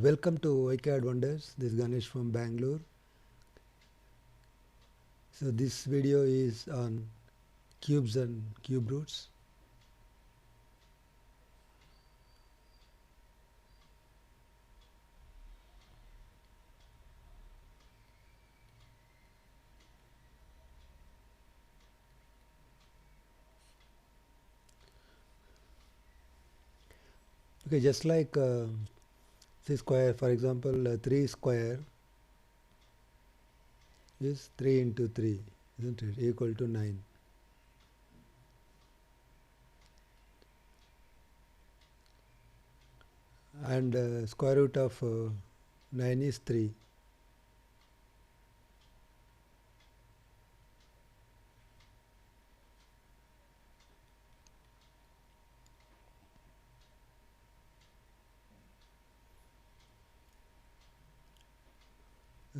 Welcome to OICAD Wonders. This is Ganesh from Bangalore. So this video is on cubes and cube roots. Okay, just like say square, for example, 3 square is 3 into 3, isn't it, equal to 9. And square root of 9 is 3.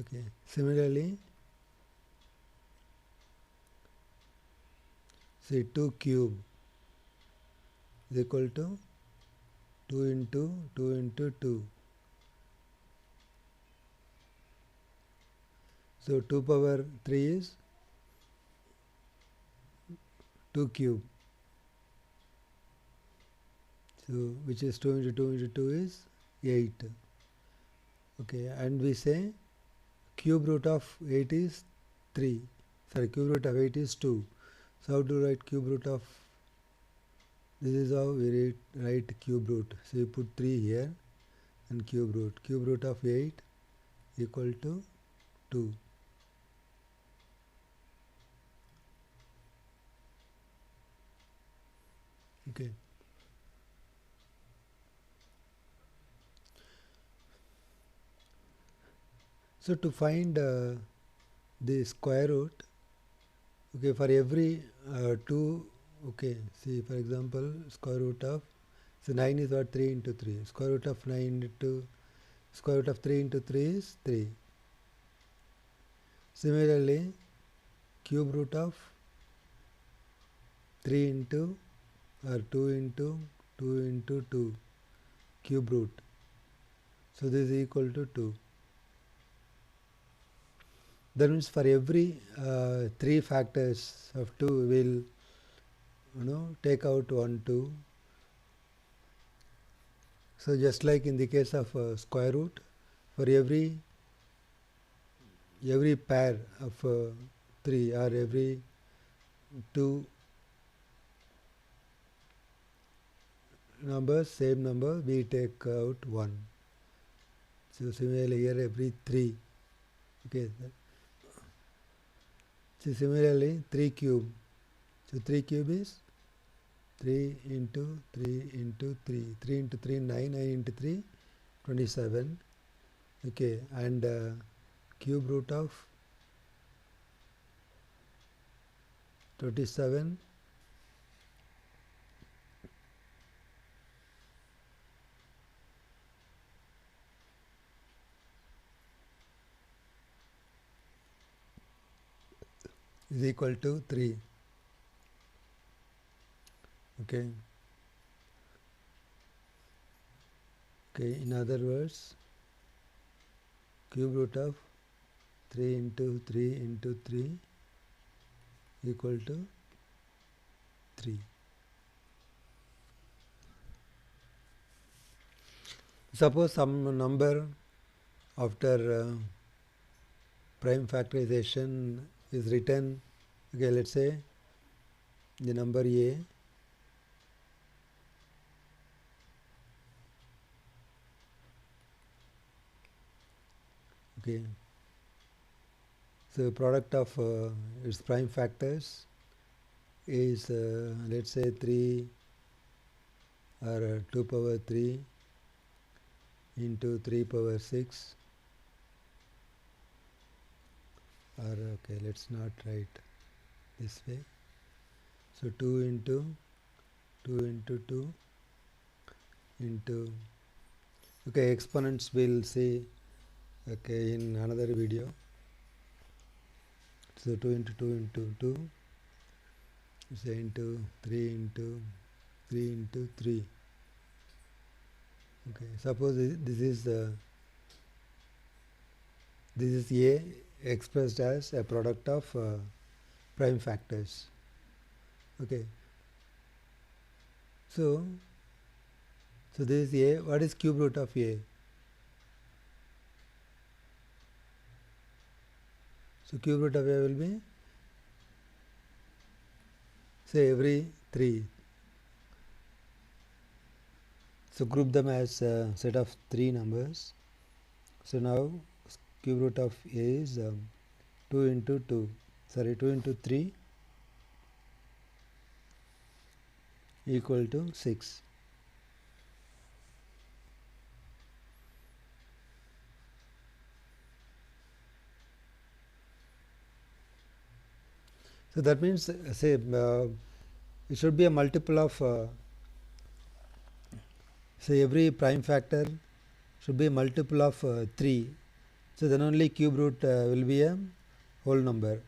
Okay, similarly, say 2 cube is equal to 2 into 2 into 2. So 2 power 3 is 2 cube. So which is 2 into 2 into 2 is 8. Okay, and we say cube root of 8 is 3. Sorry, cube root of 8 is 2. So how to write cube root of, this is how we write cube root. So you put 3 here and cube root. Cube root of 8 equal to 2. Okay. So to find the square root, okay, for every 2, okay, see for example square root of, so 9 is what, 3 into 3. Square root of 9 into, square root of 3 into 3 is 3. Similarly, cube root of 3 into or 2 into 2 into 2, cube root. So this is equal to 2. That means for every 3 factors of 2 we will take out 1 2. So just like in the case of square root, for every pair of 3 or every 2 numbers, same number, we take out 1. So similarly here every 3. Okay. So similarly 3 cube. So 3 cube is 3 into 3 into 3. 3 into 3 9, 9 into 3 27. Okay, and cube root of 27 is equal to 3. Okay. Okay, in other words, cube root of 3 into 3 into 3 equal to 3. Suppose some number after prime factorization is written, okay, let's say the number a, okay, so product of its prime factors is let's say 3 or 2 power 3 into 3 power 6, or okay, let's not write this way. So 2 into 2 into 2 into, okay, exponents we'll see, okay, in another video. So 2 into 2 into 2, say into 3 into 3 into 3. Okay, suppose this is A expressed as a product of prime factors. Okay, so this is A. What is cube root of A? So cube root of A will be, say, every 3. So group them as a set of 3 numbers. So now cube root of A is 2 into 2, sorry, 2 into 3 equal to 6. So that means, say, it should be a multiple of, say, every prime factor should be a multiple of 3. So then only cube root will be a whole number,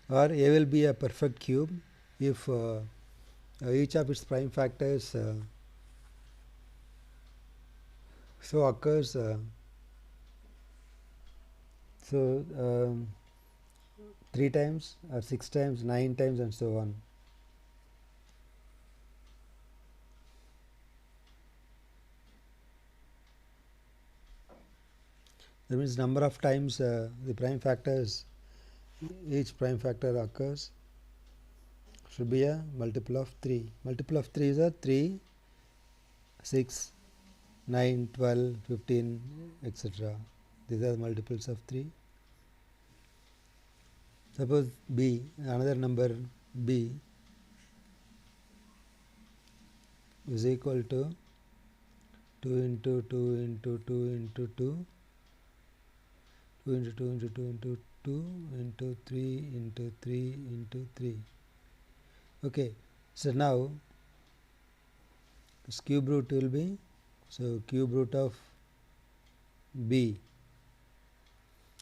or A will be a perfect cube if each of its prime factors so occurs so 3 times or 6 times, 9 times, and so on. That means number of times the prime factors, each prime factor occurs, should be a multiple of 3. Multiple of 3 is a 3, 6, 9, 12, 15, etc. These are the multiples of 3. Suppose B, another number B is equal to 2 into 2 into 2 into 2, 2 into 2 into 2 into 2 into 3 into 3 into 3. Okay, so now this cube root will be, so cube root of B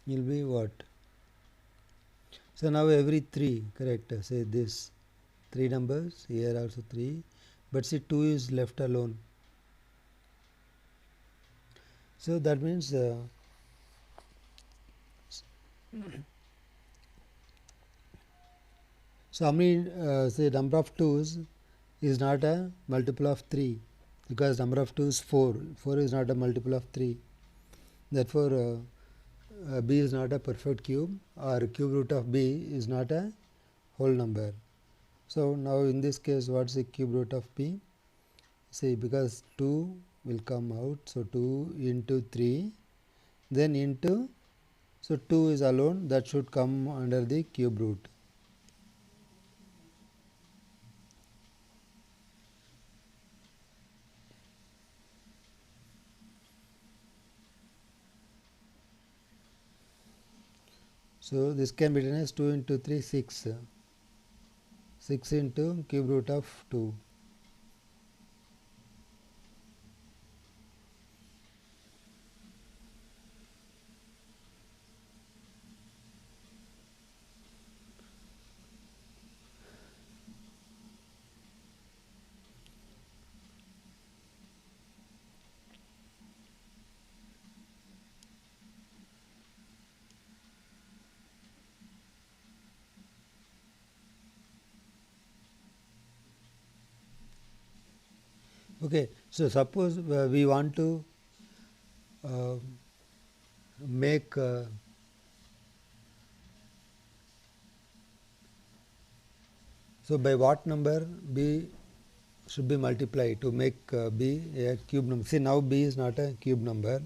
will be what? So now every 3, correct, say this 3 numbers, here also 3, but see 2 is left alone. So that means so how many say number of 2's is not a multiple of 3, because number of 2 is 4. 4 is not a multiple of 3. Therefore B is not a perfect cube, or cube root of B is not a whole number. So now in this case, what's the cube root of B? See, because 2 will come out, so 2 into 3, then into, so 2 is alone, that should come under the cube root. So this can be written as 2 into 3, 6. 6 into cube root of 2. Okay, so suppose we want to make so by what number B should be multiplied to make B a cube number? See, now B is not a cube number.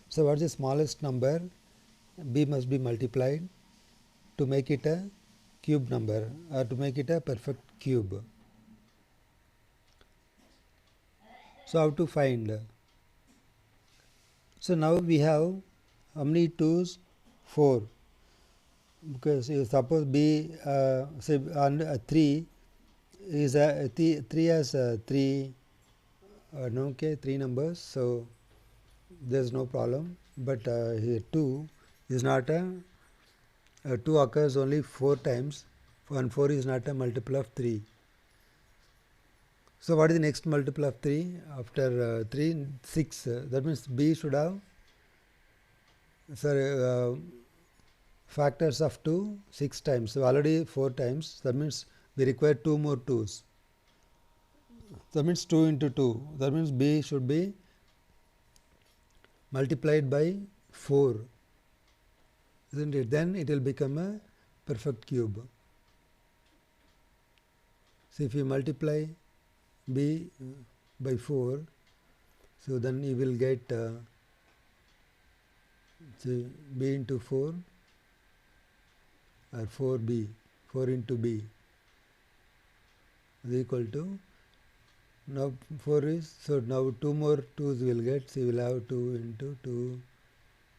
So what is the smallest number B must be multiplied to make it a cube number, or to make it a perfect cube? So how to find? So now we have how many 2's? 4. Because suppose B say 3 is a 3 has 3 okay, 3 numbers, so there is no problem. But here 2 is not a 2 occurs only 4 times, and 4 is not a multiple of 3. So what is the next multiple of 3? After 3, 6. That means B should have, sorry, factors of 2, 6 times. So already 4 times. That means we require 2 more 2's. That means 2 into 2. That means B should be multiplied by 4. Isn't it? Then it will become a perfect cube. So if you multiply B by 4, so then you will get so B into 4 or 4B, 4 into B is equal to, now 4 is, so now 2 more 2's will get, so you will have 2 into 2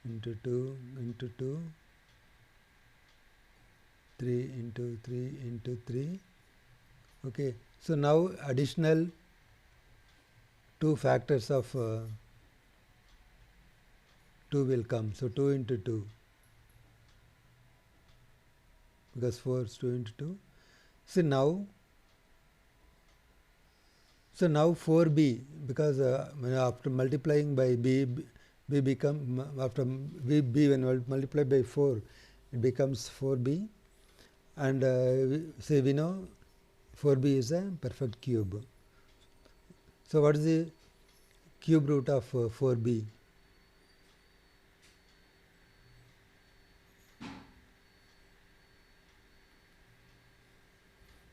into 2 into 2, 3 into 3 into 3. Okay, so now additional 2 factors of 2 will come. So 2 into 2, because 4 is 2 into 2. So now 4B, because after multiplying by B become, after B when multiplied by 4, it becomes 4B, and we know 4B is a perfect cube. So what is the cube root of 4B?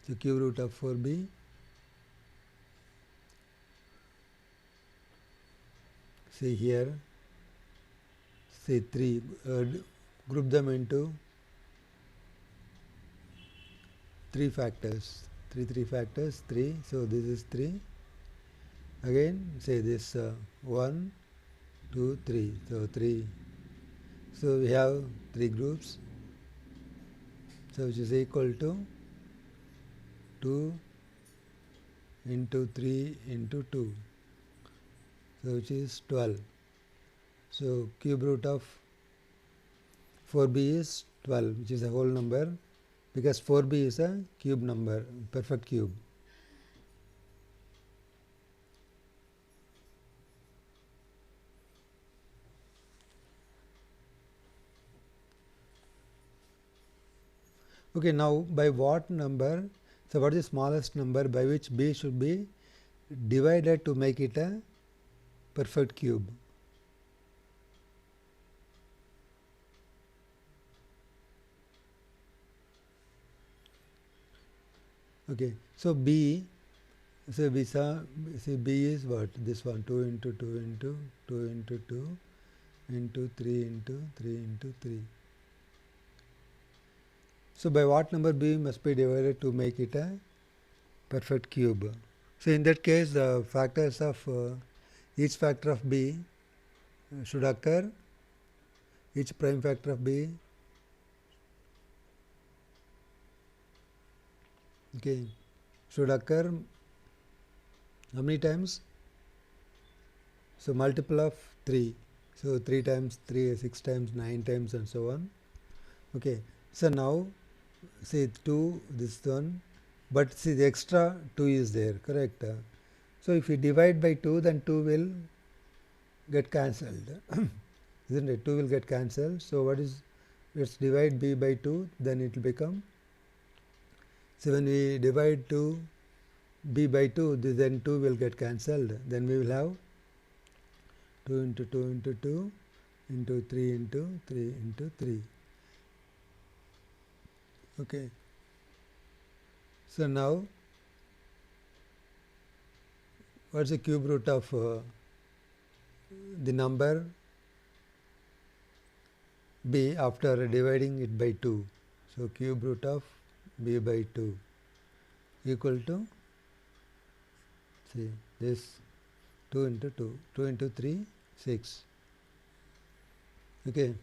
So cube root of 4B, see here, say 3, group them into 3 factors, 3 factors, 3, so this is 3, again say this 1, 2, 3, so 3, so we have 3 groups, so which is equal to 2 into 3 into 2, so which is 12. So cube root of 4B is 12, which is a whole number, because 4B is a cube number, perfect cube. Okay, now by what number, so what is the smallest number by which B should be divided to make it a perfect cube? Okay, so B, so we saw, see B is what? This one, 2 into 2 into 2 into 2 into 3 into 3 into 3. So by what number B must be divided to make it a perfect cube? So in that case, the factors of each factor of B should occur, each prime factor of B, okay, should occur how many times? So multiple of 3. So 3 times 3, 6 times, 9 times, and so on. Okay. So now say 2, this one, but see the extra 2 is there, correct? So if we divide by 2, then 2 will get cancelled, isn't it? 2 will get cancelled. So what is, let's divide B by 2, then it will become, so when we divide 2 B by 2, then 2 will get cancelled. Then we will have 2 into 2 into 2 into 3 into 3 into 3. Okay. So now, what is the cube root of the number B after dividing it by 2? So cube root of B by 2 equal to, see this 2 into 2, 2 into 3, 6. Okay.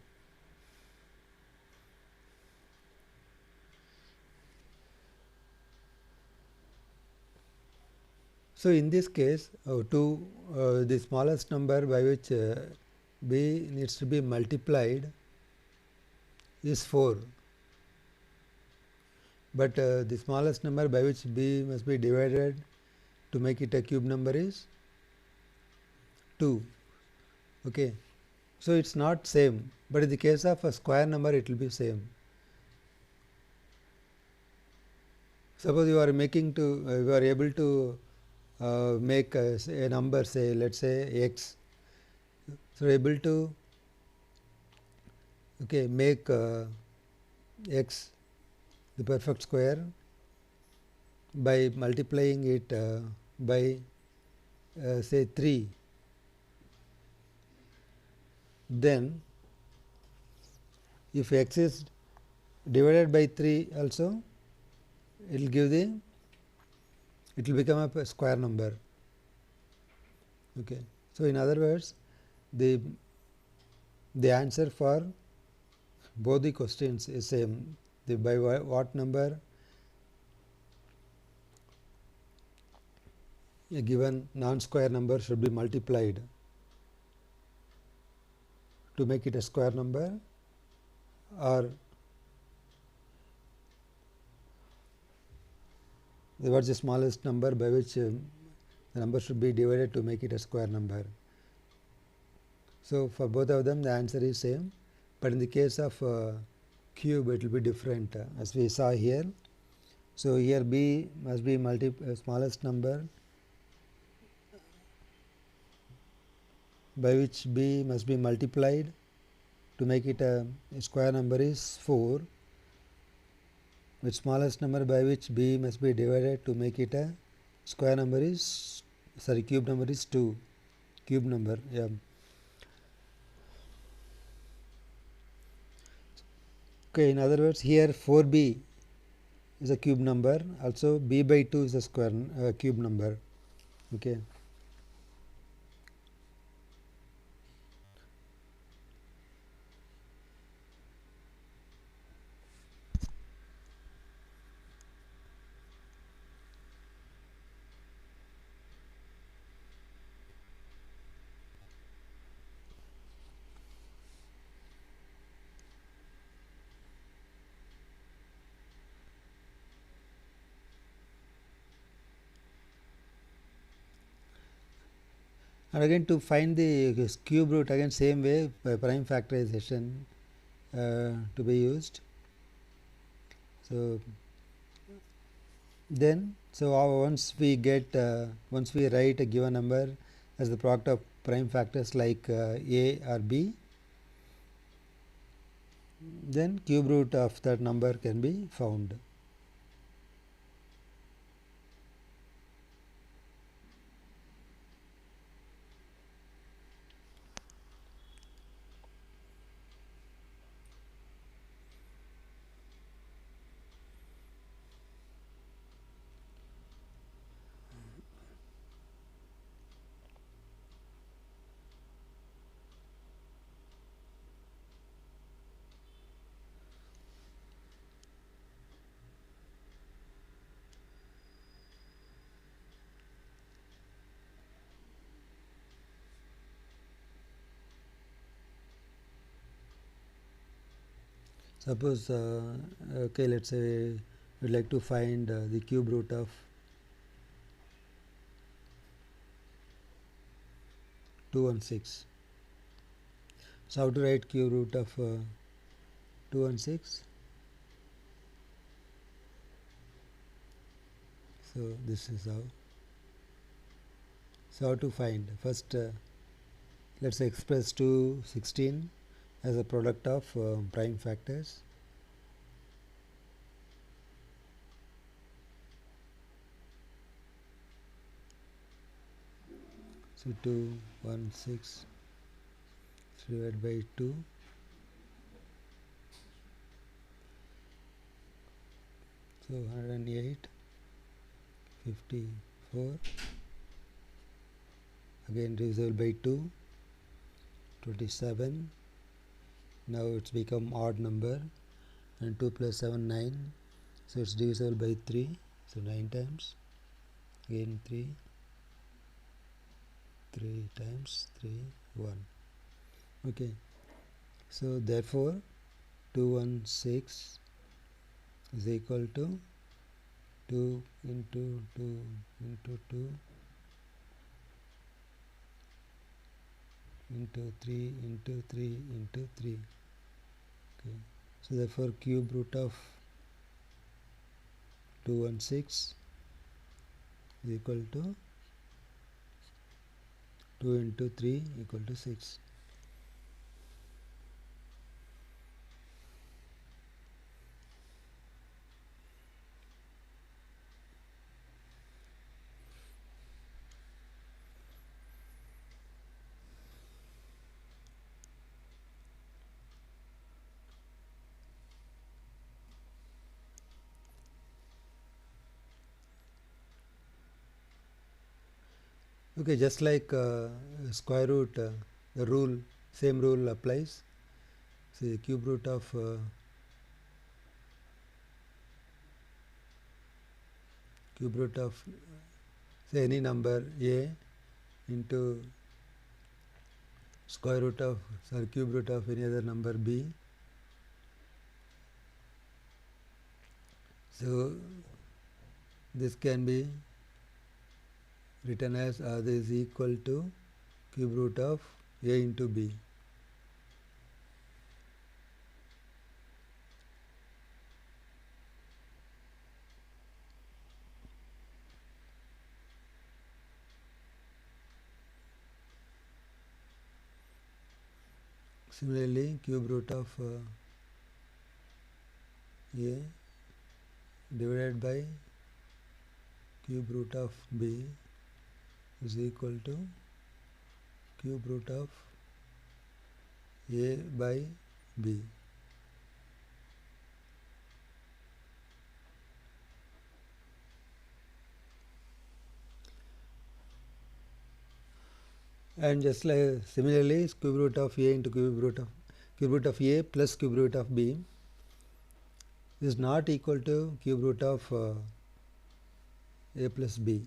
So in this case, the smallest number by which B needs to be multiplied is 4. But the smallest number by which B must be divided to make it a cube number is 2. Okay. So it's not same, but in the case of a square number it will be same. Suppose you are making to you are able to make a number, say let's say x. So able to make x the perfect square by multiplying it by say 3. Then if x is divided by 3 also, it will become a square number. Okay. So in other words, the answer for both the questions is same. By what number a given non-square number should be multiplied to make it a square number, or what is the smallest number by which the number should be divided to make it a square number. So for both of them the answer is same, but in the case of cube it will be different, as we saw here. So here b must be smallest number by which b must be multiplied to make it a square number is 4, which smallest number by which b must be divided to make it a square number is, cube number is 2. Cube number, yeah. Okay, in other words, here 4b is a cube number, also b by 2 is a square cube number. Okay. And again, to find the cube root, again same way, prime factorization to be used. So then, once we write a given number as the product of prime factors like a or b, then cube root of that number can be found. Suppose okay, let's say we'd like to find the cube root of 216. So how to write cube root of 216? So this is how. So how to find? First let's express 216 as a product of prime factors. So 216 divided by 2, so 108, 54, again divisible by 2, 27. Now it's become odd number, and 2 plus 7, 9, so it's divisible by 3, so 9 times, again 3 times 3, 1. Okay, so therefore 216 is equal to 2 into 2 into 2 into 3 into 3 into 3. Okay. So therefore cube root of 216 is equal to 2 into 3 equal to 6. Okay, just like square root, the rule, same rule applies. See, cube root of say any number a into cube root of any other number b. So this can be written as this is equal to cube root of a into b. Similarly, cube root of a divided by cube root of b is equal to cube root of a by b. And just like similarly, cube root of a into cube root of a plus cube root of b is not equal to cube root of a plus b.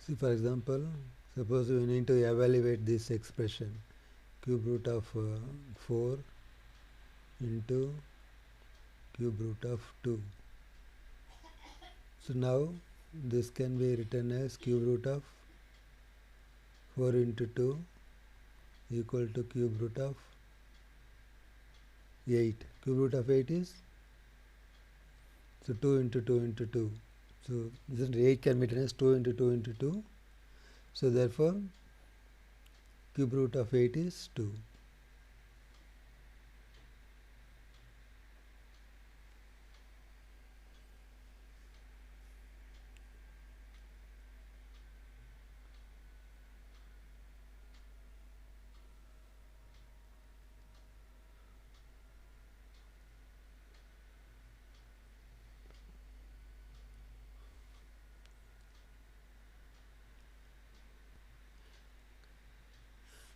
See, for example, suppose we need to evaluate this expression cube root of 4 into cube root of 2. So now this can be written as cube root of 4 into 2 equal to cube root of 8. Cube root of 8 is 2 into 2 into 2. So this 8 can be written as 2 into 2 into 2. So therefore cube root of 8 is 2.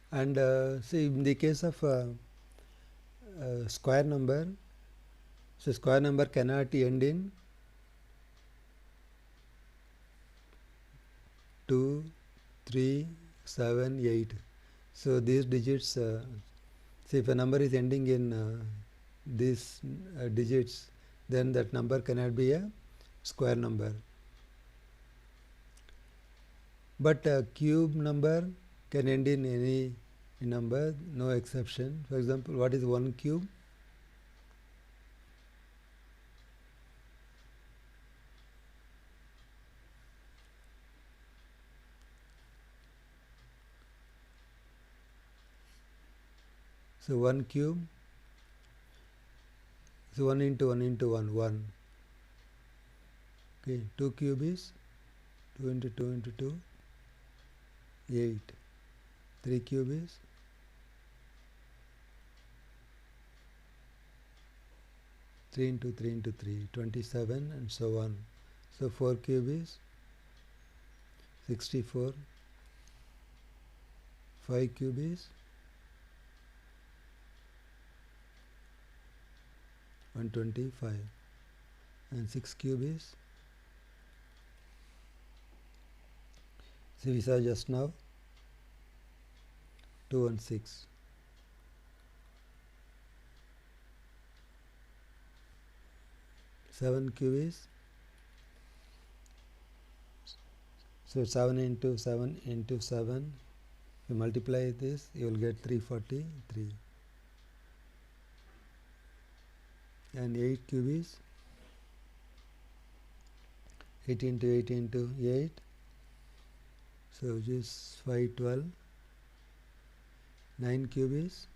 And see, in the case of square number, so square number cannot end in 2, 3, 7, 8. So these digits, see if a number is ending in these digits, then that number cannot be a square number. But a cube number can end in any number, no exception. For example, what is 1 cube? So 1 cube, so 1 into 1 into 1, 1. Okay, 2 cube is 2 into 2 into 2, 8. 3 cube is 3 into 3 into 3, 27, and so on. So 4 cube is 64. 5 cube is 125, and 6 cube is See, we saw just now 216. Seven cube is, so 7 into 7 into 7. If you multiply this, you will get 343. And 8 cube is 8 into 8 into 8. So which is 512. 9 cube is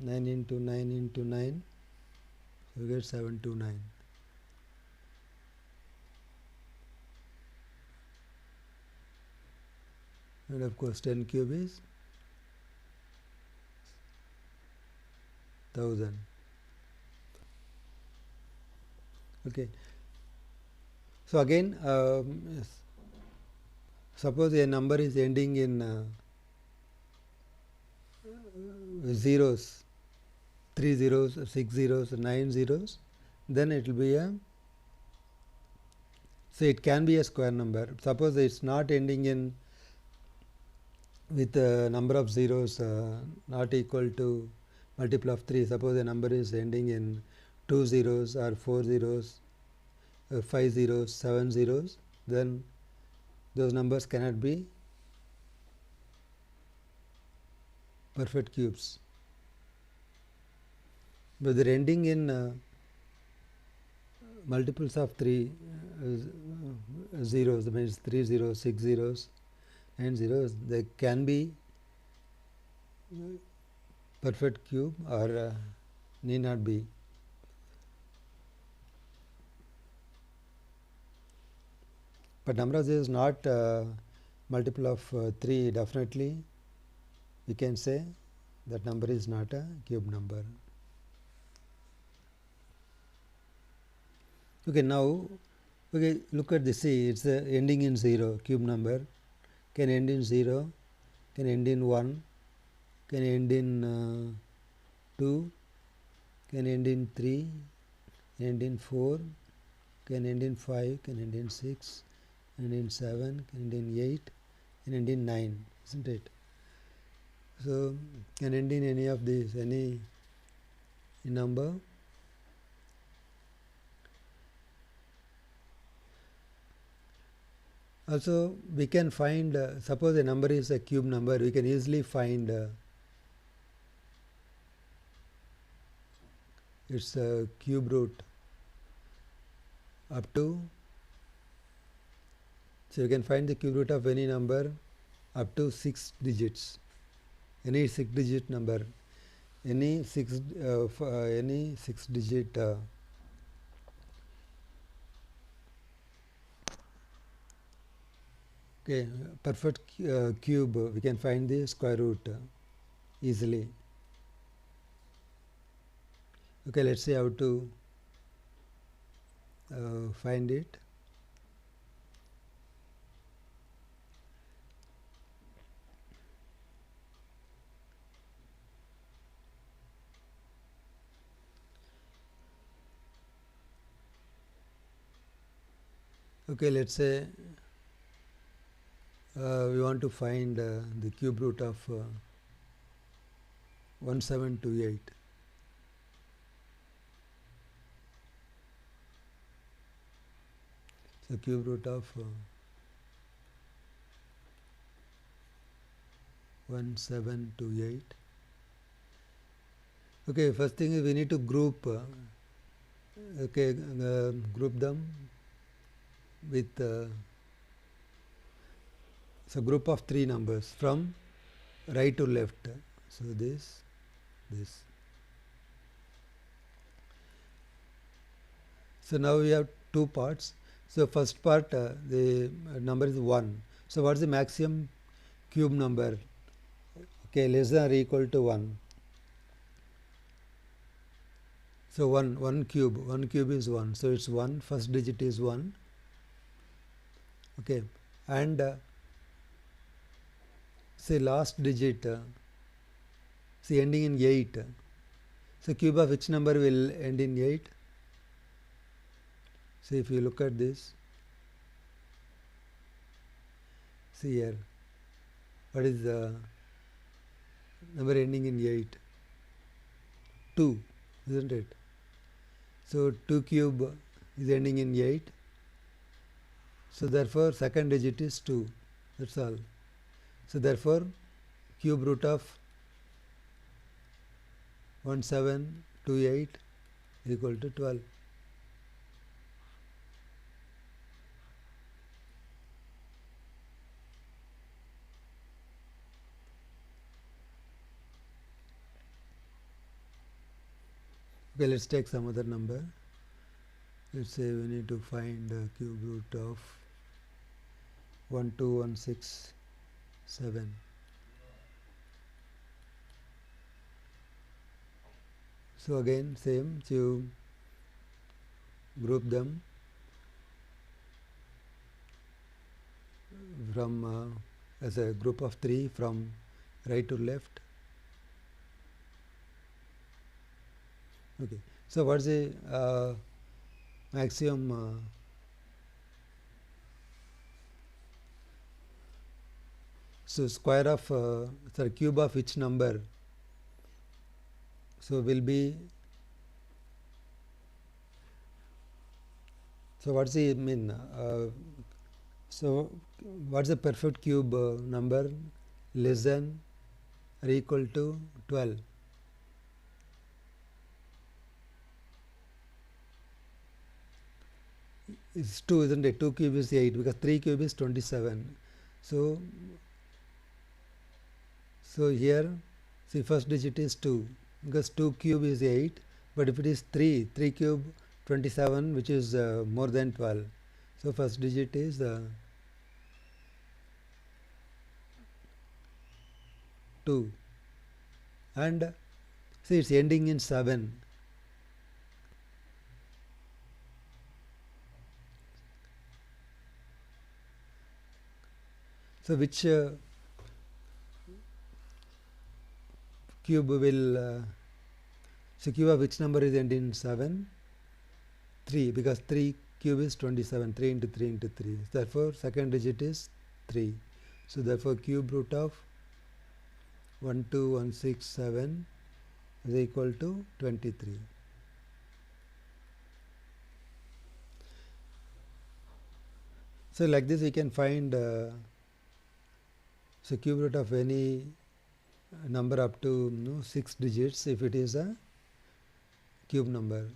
9 into 9 into 9. So you get 729. And of course 10 cube is 1000. Okay. So again, suppose a number is ending in zeros, 3 zeros, 6 zeros, 9 zeros, then it will be a, so it can be a square number. Suppose it's not ending in with a number of zeros not equal to multiple of 3. Suppose a number is ending in 2 zeros or 4 zeros, 5 zeros, 7 zeros, then those numbers cannot be perfect cubes. But they're ending in multiples of 3 zeros, that means 3 zeros, 6 zeros and zeros, they can be perfect cube or need not be. But number of zeros not multiple of 3, definitely we can say that number is not a cube number. Okay, now look at this. See, it's ending in 0, cube number can end in 0, can end in 1, can end in 2, can end in 3, end in 4, can end in 5, can end in 6, end in 7, can end in 8, can end in 9, isn't it? So can end in any of these, any number. Also we can find, suppose a number is a cube number, we can easily find its cube root up to, so you can find the cube root of any number up to 6 digits, any 6 digit number, any 6 digit okay, perfect cube, we can find the square root easily. Okay, let's see how to find it. Okay, let's say we want to find the cube root of 1728. So cube root of 1728. Okay, first thing is we need to group. Group them with so group of 3 numbers from right to left. So this. So now we have 2 parts. So first part, the number is 1. So what is the maximum cube number? Okay, less than or equal to 1. So 1 cube is 1. So it's 1. First digit is 1. Okay, and say last digit, see ending in 8. So cube of which number will end in 8? So if you look at this, See here, what is the number ending in 8? 2, isn't it? So 2 cube is ending in 8. So therefore second digit is 2. That's all. So therefore cube root of 1728 is equal to 12. Okay, let's take some other number. Let's say we need to find the cube root of 12167. So again same, you group them from as a group of 3 from right to left. Okay, so what's the maximum so square of sorry, cube of which number? So will be, so what's the mean? So what's the perfect cube number less than or equal to 12? It's 2, isn't it? 2 cube is 8 because 3 cube is 27. So here, see, first digit is 2 because 2 cube is 8, but if it is 3 cube 27, which is more than 12. So first digit is 2, and see, it's ending in 7. So which cube will so cube of which number is ending in 7? 3, because 3 cube is 27. 3 into 3 into 3. Therefore second digit is 3. So therefore cube root of 12167 is equal to 23. So like this we can find so cube root of any number up to 6 digits if it is a cube number.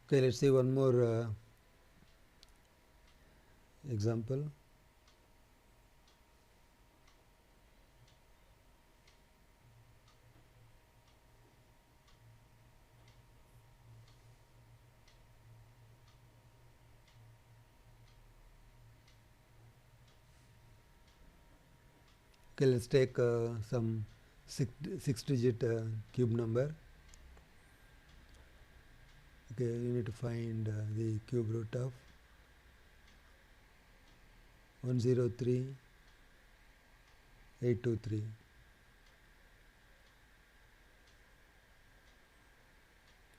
Okay, let's see one more example. Okay, let's take some six digit cube number. Okay, you need to find the cube root of 103823.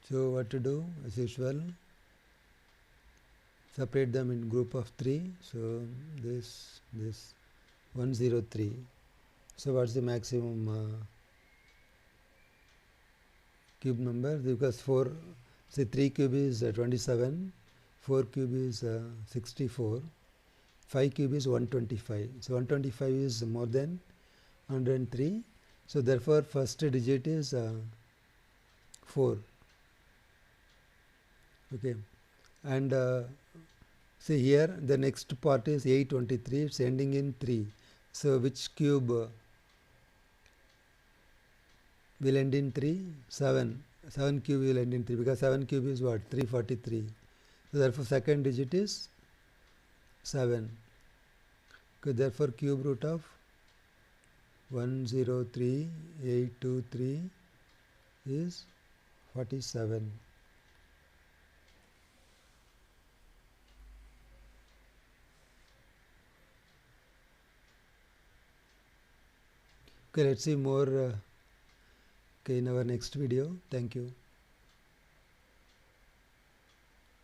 So what to do? As usual, separate them in group of 3. So this 103. So what's the maximum cube number? Because 4, say 3 cube is 27, 4 cube is 64, 5 cube is 125. So 125 is more than 103. So therefore first digit is 4. Okay, and see here the next part is 823. It's ending in 3. So which cube will end in 3? 7. 7 cube will end in 3 because 7 cube is what? 343. So therefore second digit is 7. Okay, therefore cube root of 103823 is 47. Okay, let's see more okay, in our next video. Thank you.